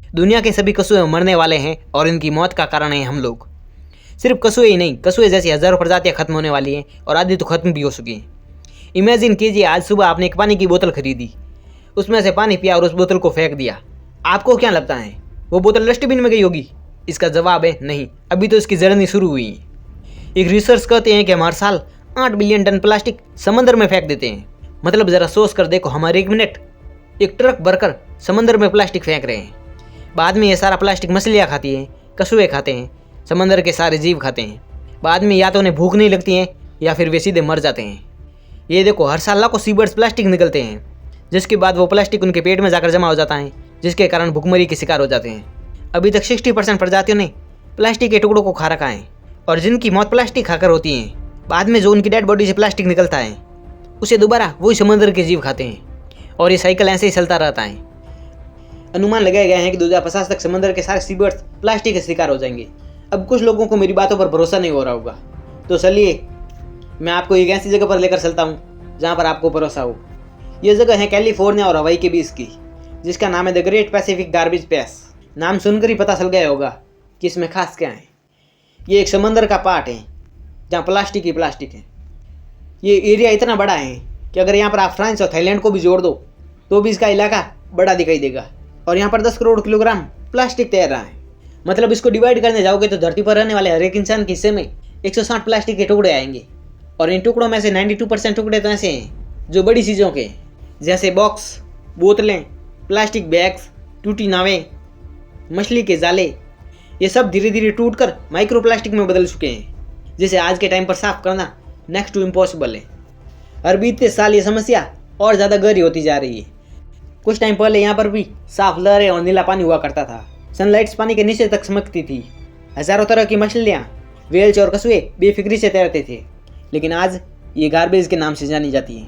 दुनिया के सभी कछुए मरने वाले हैं और इनकी मौत का कारण है हम लोग। सिर्फ कछुए ही नहीं, कछुए जैसी हज़ारों प्रजातियाँ खत्म होने वाली हैं और आधी तो खत्म भी हो चुकी हैं। इमेजिन कीजिए, आज सुबह आपने एक पानी की बोतल खरीदी, उसमें से पानी पिया और उस बोतल को फेंक दिया। आपको क्या लगता है वो बोतल डस्टबिन में गई होगी? इसका जवाब है नहीं, अभी तो इसकी जर्नी शुरू हुई है। एक रिसर्च कहते हैं कि हम हर साल 8 बिलियन टन प्लास्टिक समंदर में फेंक देते हैं। मतलब ज़रा सोच कर देखो, हमारे 1 मिनट एक ट्रक भरकर समंदर में प्लास्टिक फेंक रहे हैं। बाद में ये सारा प्लास्टिक मछलियाँ खाती हैं, कछुए खाते हैं, समंदर के सारे जीव खाते हैं। बाद में या तो उन्हें भूख नहीं लगती है या फिर वे सीधे मर जाते हैं। ये देखो, हर साल लाखों सीबर्ड्स प्लास्टिक निकलते हैं, जिसके बाद वो प्लास्टिक उनके पेट में जाकर जमा हो जाता है, जिसके कारण भूखमरी के शिकार हो जाते हैं। अभी तक 60% प्रजातियों ने प्लास्टिक के टुकड़ों को खा रखा है और जिनकी मौत प्लास्टिक खाकर होती है, बाद में जो उनकी डेड बॉडी से प्लास्टिक निकलता है उसे दोबारा वही समंदर के जीव खाते हैं और ये साइकिल ऐसे ही चलता रहता है। अनुमान लगाए गए हैं कि 2050 तक समंदर के सारे सीबर्ड्स प्लास्टिक के शिकार हो जाएंगे। अब कुछ लोगों को मेरी बातों पर भरोसा नहीं हो रहा होगा, तो चलिए मैं आपको एक ऐसी जगह पर लेकर चलता हूँ जहाँ पर आपको भरोसा हो। ये जगह है कैलिफोर्निया और हवाई के बीच की, जिसका नाम है द ग्रेट पैसिफिक गार्बेज पैस। नाम सुनकर ही पता चल गया होगा कि इसमें खास क्या है। ये एक समंदर का पार्ट है जहाँ प्लास्टिक ही प्लास्टिक है। ये एरिया इतना बड़ा है कि अगर यहाँ पर आप फ्रांस और थाईलैंड को भी जोड़ दो तो भी इसका इलाका बड़ा दिखाई देगा। और यहाँ पर 10 करोड़ किलोग्राम प्लास्टिक तैर रहा है। मतलब इसको डिवाइड करने जाओगे तो धरती पर रहने वाले हर एक इंसान के हिस्से में 160 प्लास्टिक के टुकड़े आएंगे। और इन टुकड़ों में से 92% टुकड़े तो ऐसे हैं जो बड़ी चीज़ों के, जैसे बॉक्स, बोतलें, प्लास्टिक बैग्स, टूटी नावें, मछली के जाले। ये सब धीरे धीरे टूटकर माइक्रो प्लास्टिक में बदल चुके हैं, जिसे आज के टाइम पर साफ करना नेक्स्ट टू इम्पॉसिबल है। हर बीते साल ये समस्या और ज़्यादा गहरी होती जा रही है। कुछ टाइम पहले यहाँ पर भी साफ लहरें और नीला पानी हुआ करता था। सनलाइट्स पानी के नीचे तक चमकती थी। हज़ारों तरह की मछलियाँ, व्हेल्स और कछुए बेफिक्री से तैरते थे। लेकिन आज ये गार्बेज के नाम से जानी जाती है।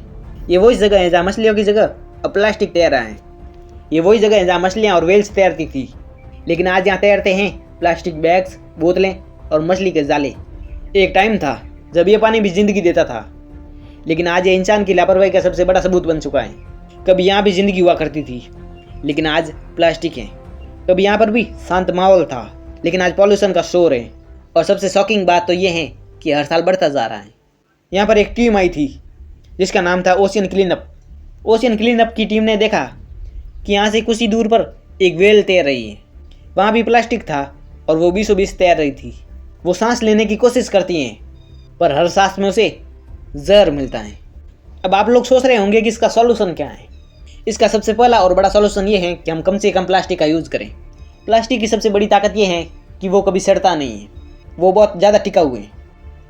ये वही जगह है जहाँ मछलियों की जगह अब प्लास्टिक तैर रहा है। ये वही जगह है जहाँ मछलियाँ और व्हेल्स तैरती थी, लेकिन आज यहाँ तैरते हैं प्लास्टिक बैग्स, बोतलें और मछली के जाले। एक टाइम था जब ये पानी भी जिंदगी देता था, लेकिन आज ये इंसान की लापरवाही का सबसे बड़ा सबूत बन चुका है। कभी यहाँ भी जिंदगी हुआ करती थी, लेकिन आज प्लास्टिक है। कभी यहाँ पर भी शांत माहौल था, लेकिन आज पॉल्यूशन का शोर है। और सबसे शॉकिंग बात तो ये है कि हर साल बढ़ता जा रहा है। यहाँ पर एक टीम आई थी जिसका नाम था ओशियन क्लीनअप। ओशियन क्लीनअप की टीम ने देखा कि यहाँ से कुछ ही दूर पर एक व्हेल तैर रही है। वहाँ भी प्लास्टिक था और वो 20-20 तैर रही थी। वो सांस लेने की कोशिश करती हैं, पर हर सांस में उसे जहर मिलता है। अब आप लोग सोच रहे होंगे कि इसका सॉल्यूशन क्या है। इसका सबसे पहला और बड़ा सॉल्यूशन ये है कि हम कम से कम प्लास्टिक का यूज़ करें। प्लास्टिक की सबसे बड़ी ताकत ये है कि वो कभी सड़ता नहीं है। वो बहुत ज़्यादा टिकाऊ है।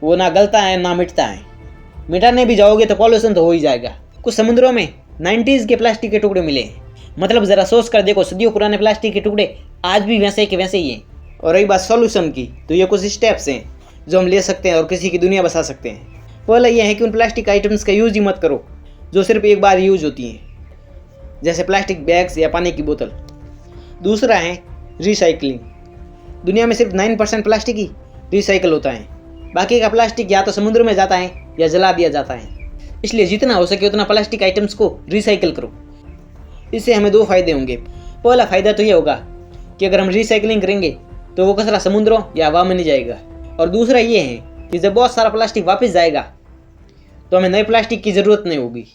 वो ना गलता है ना मिटता है। मिटाने भी जाओगे तो पॉल्यूशन तो हो ही जाएगा। कुछ समुद्रों में 90s के प्लास्टिक के टुकड़े मिले हैं। मतलब ज़रा सोच कर देखो, सदियों पुराने प्लास्टिक के टुकड़े आज भी वैसे के वैसे ही हैं। और रही बात सॉल्यूशन की, तो ये कुछ स्टेप्स हैं जो हम ले सकते हैं और किसी की दुनिया बसा सकते हैं। पहला यह है कि उन प्लास्टिक आइटम्स का यूज़ ही मत करो जो सिर्फ एक बार यूज होती हैं, जैसे प्लास्टिक बैग्स या पानी की बोतल। दूसरा है रिसाइकलिंग। दुनिया में सिर्फ 9% प्लास्टिक ही रिसाइकल होता है। बाकी का प्लास्टिक या तो समुद्र में जाता है या जला दिया जाता है। इसलिए जितना हो सके उतना प्लास्टिक आइटम्स को रिसाइकिल करो। इससे हमें 2 फायदे होंगे। पहला फ़ायदा तो ये होगा कि अगर हम रिसाइकलिंग करेंगे तो वो कचरा समुद्रों या हवा में नहीं जाएगा। और दूसरा ये है कि जब बहुत सारा प्लास्टिक वापस जाएगा तो हमें नए प्लास्टिक की ज़रूरत नहीं होगी।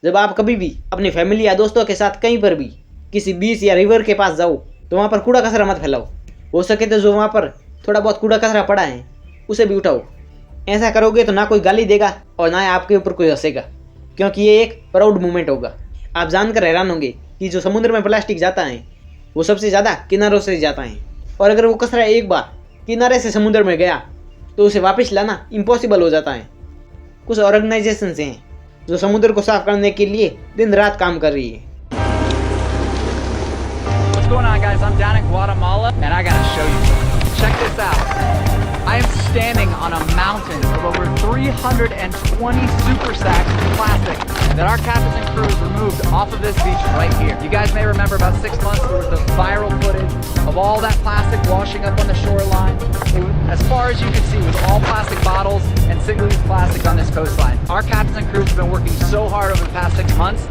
जब आप कभी भी अपनी फैमिली या दोस्तों के साथ कहीं पर भी किसी बीच या रिवर के पास जाओ तो वहाँ पर कूड़ा कचरा मत फैलाओ। हो सके तो जो वहाँ पर थोड़ा बहुत कूड़ा कचरा पड़ा है उसे भी उठाओ। ऐसा करोगे तो ना कोई गाली देगा और ना आपके ऊपर कोई हंसेगा, क्योंकि ये एक प्राउड मोमेंट होगा। आप जानकर हैरान होंगे कि जो समुद्र में प्लास्टिक जाता है वो सबसे ज़्यादा किनारों से जाता है। और अगर वो कचरा एक बार किनारे से समुद्र में गया तो उसे वापस लाना इम्पॉसिबल हो जाता है। कुछ ऑर्गेनाइजेशंस हैं जो समुद्र को साफ करने के लिए दिन रात काम कर रही है। What's going on, guys? I'm down in Guatemala and I gotta show you something. Check this out. I am standing on a mountain of over 320 super sacks of plastic that our captains and crews removed off of this beach right here. You guys may remember about 6 months there was the viral footage of all that plastic washing up on the shoreline. As far as you could see, it was all plastic bottles and single-use plastic on this coastline. Our captains and crews have been working so hard over the past 6 months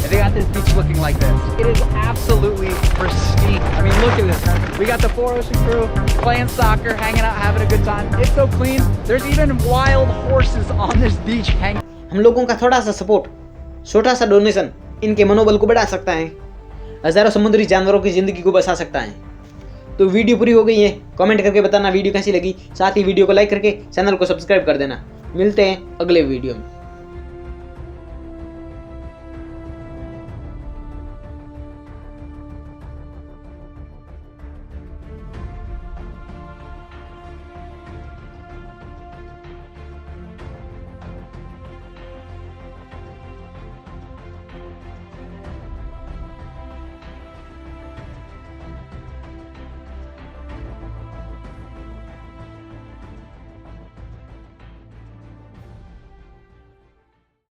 And they got this beach looking like this. It is absolutely pristine. I mean, look at this. We got the Four Ocean crew playing soccer, hanging out, having a good time. It's so clean. There's even wild horses on this beach hanging. हम लोगों का थोड़ा सा support, छोटा सा donation इनके मनोबल को बढ़ा सकता है, हजारों समुद्री जानवरों की ज़िंदगी को बचा सकता है। तो वीडियो पूरी हो गई है, कमेंट करके बताना वीडियो कैसी लगी, साथ ही वीडियो को लाइक करके चैनल को सब्सक्राइब कर देना। मिलते हैं अगले वीडियो में।